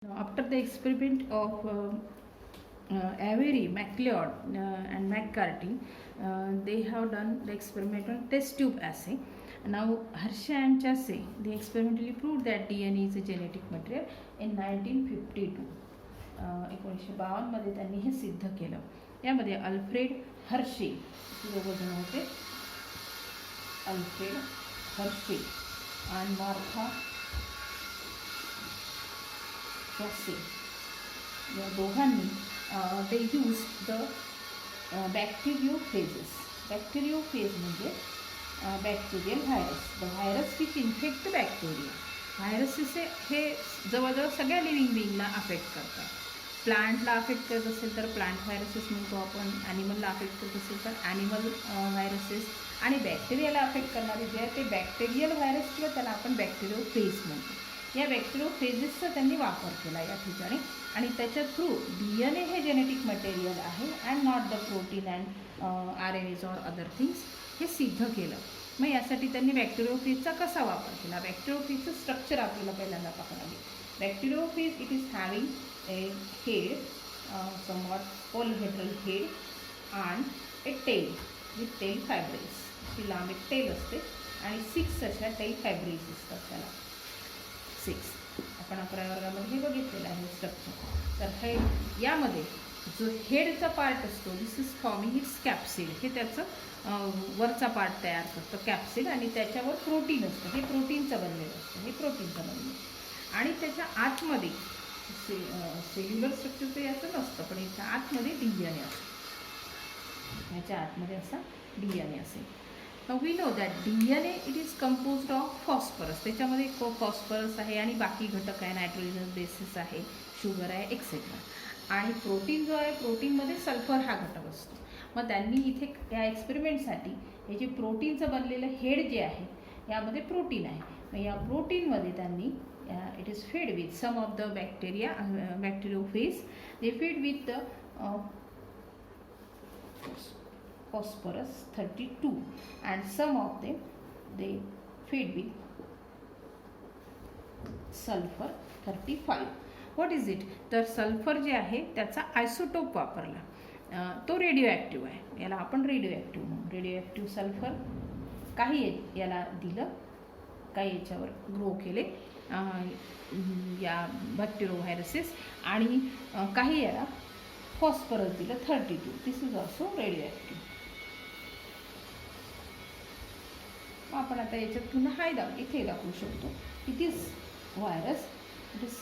Now, after the experiment of Avery, MacLeod, and McCarthy, they have done the experiment on test tube assay. Now, Harsha and Chasse, they experimentally proved that DNA is a genetic material in 1952. 1952 मध्ये त्यांनी हे सिद्ध केलं. यामध्ये Alfred Hershey दोघं जण होते, Alfred Hershey आणि मार्था Chasse. या दोघांनी they used the bacteriophages. Bacteriophage म्हणजे bacterial virus. The virus which infect the bacteria. Viruses हे जवळजवळ सगळ्या लिव्हिंग बिंगला अफेक्ट करतात. प्लांटला अफेक्ट करत असेल तर प्लांट व्हायरसेस म्हणतो आपण, ॲनिमलला अफेक्ट करत असेल तर ॲनिमल व्हायरसेस, आणि बॅक्टेरियाला अफेक्ट करणारे जे आहे ते बॅक्टेरियल व्हायरस किंवा त्याला आपण बॅक्टेरियोफेज म्हणतो. या बॅक्टेरियोफेजेसचा त्यांनी वापर केला या ठिकाणी, आणि त्याच्या थ्रू DNA हे जेनेटिक मटेरियल आहे and not the protein and RNAs or other things हे सिद्ध केलं. मग यासाठी त्यांनी बॅक्टेरियोफेजचा कसा वापर केला? बॅक्टेरियोफेजचं स्ट्रक्चर आपल्याला पहिल्यांदा पाहायला लागेल. Bacteriophage it is having a head, somewhat polyhedral head and a tail with tail fibres. ती लांब एक टेल असते आणि 6 अशा टेल फायब्रेस असतात त्याला. 6 आपण 11व्या वर्गामध्ये हे बघितलेलं आहे स्ट्रक्चर. तर हे यामध्ये जो हेडचा पार्ट असतो, दिस इज फॉर्मिंग इट्स कॅप्सिड. हे त्याचं वरचा पार्ट तयार करतं कॅप्सिड, आणि त्याच्यावर प्रोटीन असतं. हे प्रोटीनचं बनलेलं असतं, हे प्रोटीनचं बनलेलं. आणि त्याच्या आतमध्ये सेल्युलर स्ट्रक्चर तर याचं नसतं, पण याच्या आतमध्ये DNA असतं. याच्या आतमध्ये असा DNA असेल. Now we know that DNA it is composed of phosphorus. त्याच्यामध्ये फॉस्फरस आहे आणि बाकी घटक आहे, नायट्रोजन बेसिस आहे, शुगर आहे, एक्सेट्रा. आणि प्रोटीन जो आहे, प्रोटीनमध्ये सल्फर हा घटक असतो. मग त्यांनी इथे या एक्सपेरिमेंटसाठी हे जे प्रोटीनचं बनलेलं हेड जे आहे यामध्ये प्रोटीन आहे. मग या प्रोटीनमध्ये त्यांनी it is fed with some of the bacteria, bacteriophage they fed with the phosphorus 32 and some of them they feed with sulfur 35. what is it? तर सल्फर जे आहे त्याचा आयसोटोप वापरला. तो रेडिओ ॲक्टिव्ह आहे, याला आपण रेडिओ ॲक्टिव्ह म्हणू. रेडिओ ॲक्टिव्ह सल्फर काही याला दिलं, काही याच्यावर ग्रो केले या बॅक्टेरियो व्हायरसेस, आणि काही याला फॉस्फरस दिलं 32. This is also radioactive. आपण आता याच्यात पुन्हा इथे दाखवू शकतो की this virus it is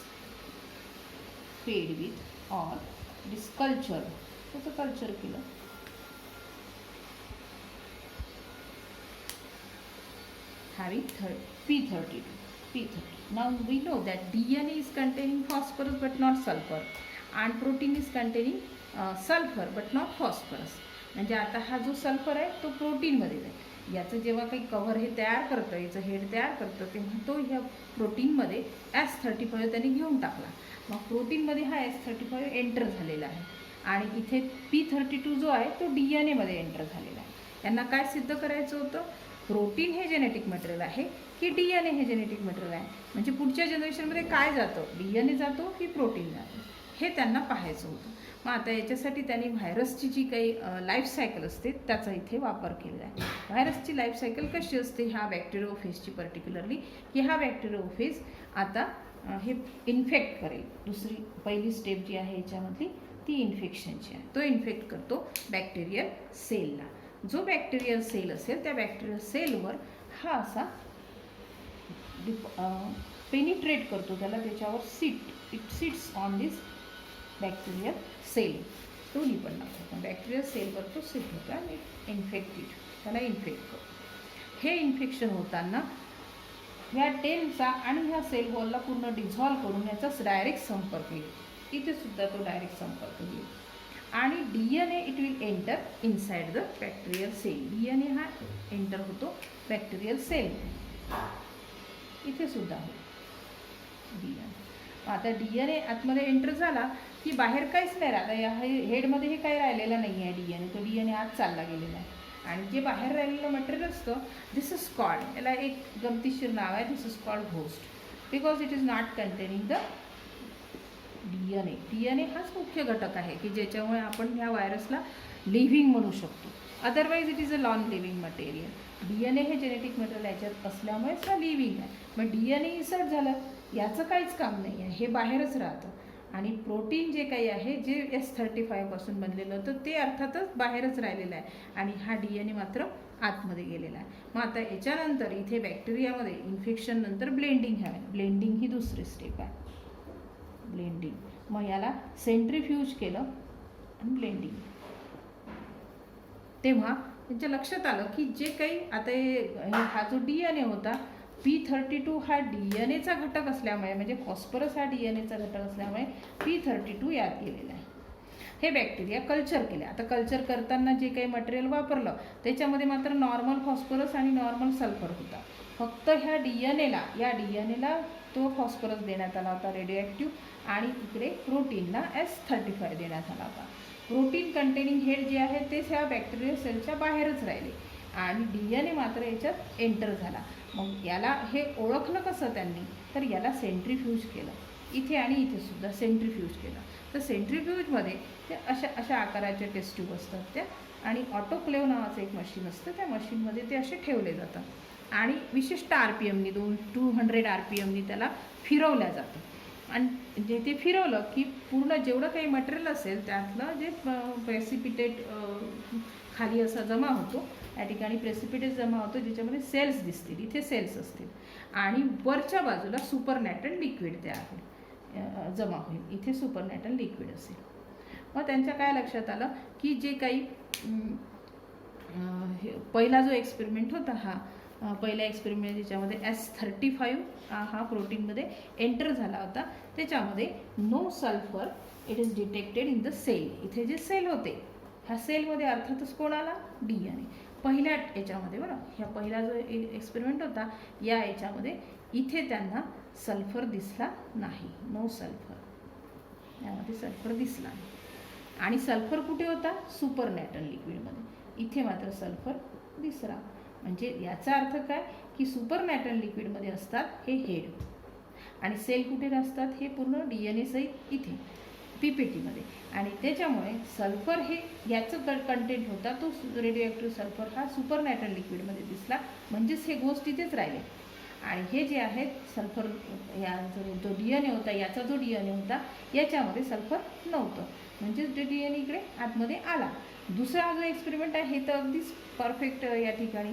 fed with or it is culture. त्याचं कल्चर केलं. having P30. Now we know that DNA is containing phosphorus but not sulfur, and protein is containing sulfur but not phosphorus. म्हणजे आता हा जो sulphur आहे तो प्रोटीनमध्ये आहे. याचं जेव्हा काही कव्हर हे तयार करतं, याचं हेड तयार करतं, तेव्हा तो ह्या प्रोटीनमध्ये S35 त्यांनी घेऊन टाकला. मग प्रोटीनमध्ये हा S35 एंटर झालेला आहे, आणि इथे P32 जो आहे तो DNAमध्ये एंटर झालेला आहे. त्यांना काय सिद्ध करायचं होतं? प्रोटीन हे जेनेटिक मटेरियल आहे की DNA हे जेनेटिक मटेरियल आहे. म्हणजे पुढच्या जनरेशनमध्ये काय जातं, DNA जातो की प्रोटीन जातं, हे त्यांना पाहायचं होतं. मग आता याच्यासाठी त्यांनी व्हायरसची जी काही लाईफ सायकल असते त्याचा इथे वापर केलेला आहे. व्हायरसची लाईफ सायकल कशी असते ह्या बॅक्टेरियोफेजची पर्टिक्युलरली, की हा बॅक्टेरियोफेज आता हे इन्फेक्ट करेल. पहिली स्टेप जी आहे याच्यामधली ती इन्फेक्शनची आहे. तो इन्फेक्ट करतो बॅक्टेरियल सेलला. जो बॅक्टेरियल सेल असेल त्या बॅक्टेरियल सेलवर हा असा पेनिट्रेट करतो, त्याला त्याच्यावर it sits on this bacterial cell. तो पण दाखवतो बॅक्टेरियल सेलवर तो सिट होतो आणि इन्फेक्टेड, त्याला इन्फेक्ट करतो. हे इन्फेक्शन होताना ह्या टेलचा आणि ह्या सेल वॉलला पूर्ण डिझॉल्व करून याचाच डायरेक्ट संपर्क येईल. इथे सुद्धा तो डायरेक्ट संपर्क येईल, आणि DNA it will enter inside the bacterial cell. DNA हा एंटर होतो बॅक्टेरियल सेल. इथे सुद्धा होतो DNA. आता DNA आतमध्ये एंटर झाला की बाहेर काहीच नाही राहत. या हेडमध्ये हे काही राहिलेलं नाही आहे DNA. तो DNA आत चालला गेलेला आहे, आणि जे बाहेर राहिलेलं मटेरियल असतं दिस इज कॉल्ड, याला एक गमतीशीर नाव आहे, this is called host, because it is not containing the DNA हाच मुख्य घटक आहे की ज्याच्यामुळे आपण ह्या व्हायरसला लिव्हिंग म्हणू शकतो. Otherwise it is a non living material. DNA हे जेनेटिक मटेरियल याच्यात असल्यामुळेच हा लिव्हिंग आहे. मग DNA इन्सर्ट झालं, याचं काहीच काम नाही आहे, हे बाहेरच राहतं. आणि प्रोटीन जे काही आहे जे S35 पासून बनलेलं होतं ते अर्थातच बाहेरच राहिलेलं आहे आणि हा DNA मात्र आतमध्ये गेलेला आहे. मग आता याच्यानंतर इथे बॅक्टेरियामध्ये इन्फेक्शन नंतर ब्लेंडिंग हवे. ब्लेंडिंग ही दुसरी स्टेप आहे. ब्लेंडिंग, मग याला सेंट्रीफ्यूज केलं आणि ब्लेंडिंग. तेव्हा त्यांच्या लक्षात आलं की जे काही आता हा जो DNA होता P32 हा DNAचा घटक असल्यामुळे, म्हणजे फॉस्फरस हा DNAचा घटक असल्यामुळे P32 यात गेलेला आहे. हे बॅक्टेरिया कल्चर केले. आता कल्चर करताना जे काही मटेरियल वापरलं त्याच्यामध्ये मात्र नॉर्मल फॉस्फरस आणि नॉर्मल सल्फर होता. फक्त ह्या या DNAला तो फॉस्फरस देण्यात आला होता रेडिओ आणि इकडे प्रोटीनला S35 देण्यात आला होता. प्रोटीन कंटेनिंग हेड जे आहे ते ह्या बॅक्टेरियल सेलच्या बाहेरच राहिले आणि DNA मात्र याच्यात एंटर झाला. मग याला हे ओळखलं कसं त्यांनी, तर याला सेंट्रीफ्यूज केलं. इथे आणि इथे सुद्धा सेंट्रीफ्यूज केलं. तर सेंट्रीफ्यूजमध्ये ते अशा आकाराच्या टेस्ट ट्यूब असतात त्या आणि ऑटोक्लेव्ह नावाचं एक मशीन असतं. त्या मशीनमध्ये ते असे ठेवले जातात आणि विशिष्ट RPMनी 200 RPMनी त्याला फिरवल्या जातं. आणि जे ते फिरवलं की पूर्ण जेवढं काही मटेरियल असेल त्यातलं जे प्रेसिपिटेट खाली असा जमा होतो, या ठिकाणी प्रेसिपिटेट जमा होतो ज्याच्यामध्ये सेल्स दिसतील, इथे सेल्स असतील आणि वरच्या बाजूला सुपरनॅटल लिक्विड तयार होईल, जमा होईल, इथे सुपरनॅटल लिक्विड असेल. मग त्यांच्या काय लक्षात आलं की जे काही पहिला जो एक्सपेरिमेंट होता हा पहिल्या एक्सपेरिमेंट ज्याच्यामध्ये S35 हा प्रोटीनमध्ये एंटर झाला होता त्याच्यामध्ये no sulphur it is detected in the cell. इथे जे सेल होते ह्या सेलमध्ये अर्थातच कोण आला, DNA. पहिल्या याच्यामध्ये बरं, ह्या पहिला जो एक्सपेरिमेंट होता या याच्यामध्ये इथे त्यांना सल्फर दिसला नाही, नो सल्फर, यामध्ये सल्फर दिसला नाही. आणि सल्फर कुठे होता, सुपरनॅटल लिक्विडमध्ये. इथे मात्र सल्फर दिसला. म्हणजे याचा अर्थ काय की सुपरनॅटल लिक्विडमध्ये असतात हे हेड आणि सेल कुठे असतात, हे पूर्ण DNA सहित इथे PPTमध्ये. आणि त्याच्यामुळे सल्फर हे याचं कंटेंट होता तो रेडिओ सल्फर हा सुपरनॅटल लिक्विडमध्ये दिसला. म्हणजेच हे गोष्ट तिथेच राहिले. आणि हे जे आहेत सल्फर, या जो DNA होता याचा जो DNA होता याच्यामध्ये सल्फर नव्हतं. म्हणजेच जो DNA इकडे आतमध्ये आला. दुसरा जो एक्सपेरिमेंट आहे हे तर अगदीच परफेक्ट या ठिकाणी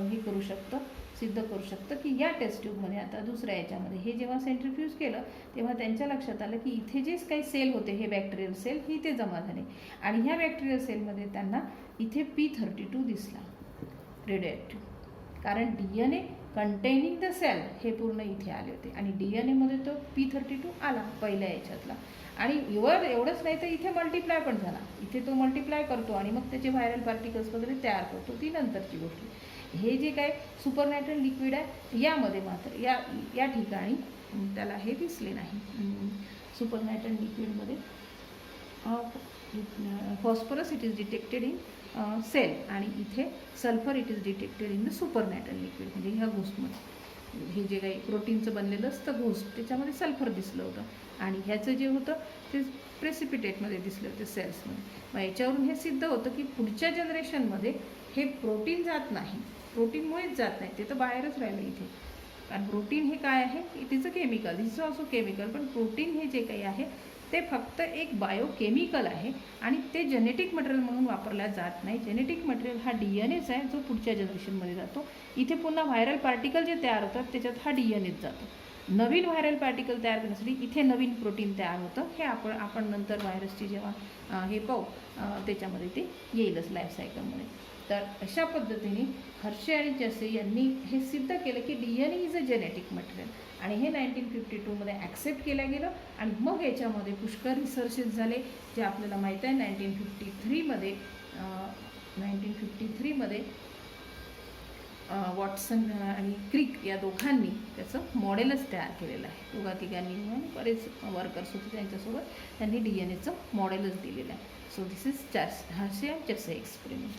हे करू शकतं, सिद्ध करू शकतं की या टेस्ट ट्यूबमध्ये आता दुसऱ्या याच्यामध्ये हे जेव्हा सेंट्रीफ्यूज केलं तेव्हा त्यांच्या लक्षात आलं की इथे जे काही सेल होते हे बॅक्टेरियल सेल हे इथे जमा झाले आणि ह्या बॅक्टेरियल सेलमध्ये त्यांना इथे P32 दिसला रेडिओ. कारण DNA कंटेनिंग द सेल हे पूर्ण इथे आले होते आणि DNAमध्ये तो P32 आला पहिल्या याच्यातला. आणि एवढंच नाही तर इथे मल्टिप्लाय पण झाला. इथे तो मल्टिप्लाय करतो आणि मग त्याचे व्हायरल पार्टिकल्स वगैरे तयार करतो, ती नंतरची गोष्ट. हे जे काय सुपरनॅटल लिक्विड आहे यामध्ये मात्र या ठिकाणी त्याला हे दिसले नाही. सुपरनॅटल लिक्विडमध्ये phosphorus it is detected in cell आणि इथे sulphur it is detected in the supernatant liquid. म्हणजे ह्या घोस्टमध्ये हे जे काही प्रोटीनचं बनलेलं असतं घोस्ट त्याच्यामध्ये सल्फर दिसलं होतं आणि ह्याचं जे होतं ते प्रेसिपिटेटमध्ये दिसलं होतं सेल्समध्ये. मग याच्यावरून हे सिद्ध होतं की पुढच्या जनरेशनमध्ये हे प्रोटीन जात नाही, प्रोटीनमुळेच जात नाही, ते तर बाहेरच राहिलं इथे. कारण प्रोटीन हे काय आहे, it is a chemical, this is also chemical. पण प्रोटीन हे जे काही आहे ते फक्त एक बायोकेमिकल आहे आणि ते जेनेटिक मटेरियल म्हणून वापरल्या जात नाही. जेनेटिक मटेरियल हा DNAच आहे जो पुढच्या जनरेशनमध्ये जातो. इथे पुन्हा व्हायरल पार्टिकल जे तयार होतात त्याच्यात हा DNAच जातो. नवीन व्हायरल पार्टिकल तयार करण्यासाठी इथे नवीन प्रोटीन तयार होतं. हे आपण नंतर व्हायरसची जेव्हा हे पाहू त्याच्यामध्ये ते येईलच लाईफ सायकलमध्ये. तर अशा पद्धतीने हर्षे आणि चसे यांनी हे सिद्ध केलं की DNA is a genetic material आणि हे 1952मध्ये ॲक्सेप्ट केलं गेलं. आणि मग याच्यामध्ये पुष्कळ रिसर्चेस झाले जे आपल्याला माहीत आहे. 1953मध्ये वॉटसन आणि क्रिक या दोघांनी त्याचं मॉडेलच तयार केलेलं आहे. दोघा तिघांनी म्हणून बरेच वर्कर्स होते त्यांच्यासोबत त्यांनी DNAचं मॉडेलच दिलेलं आहे. सो दिस इज हर्षे आणि चसे एक्सपेरिमेंट.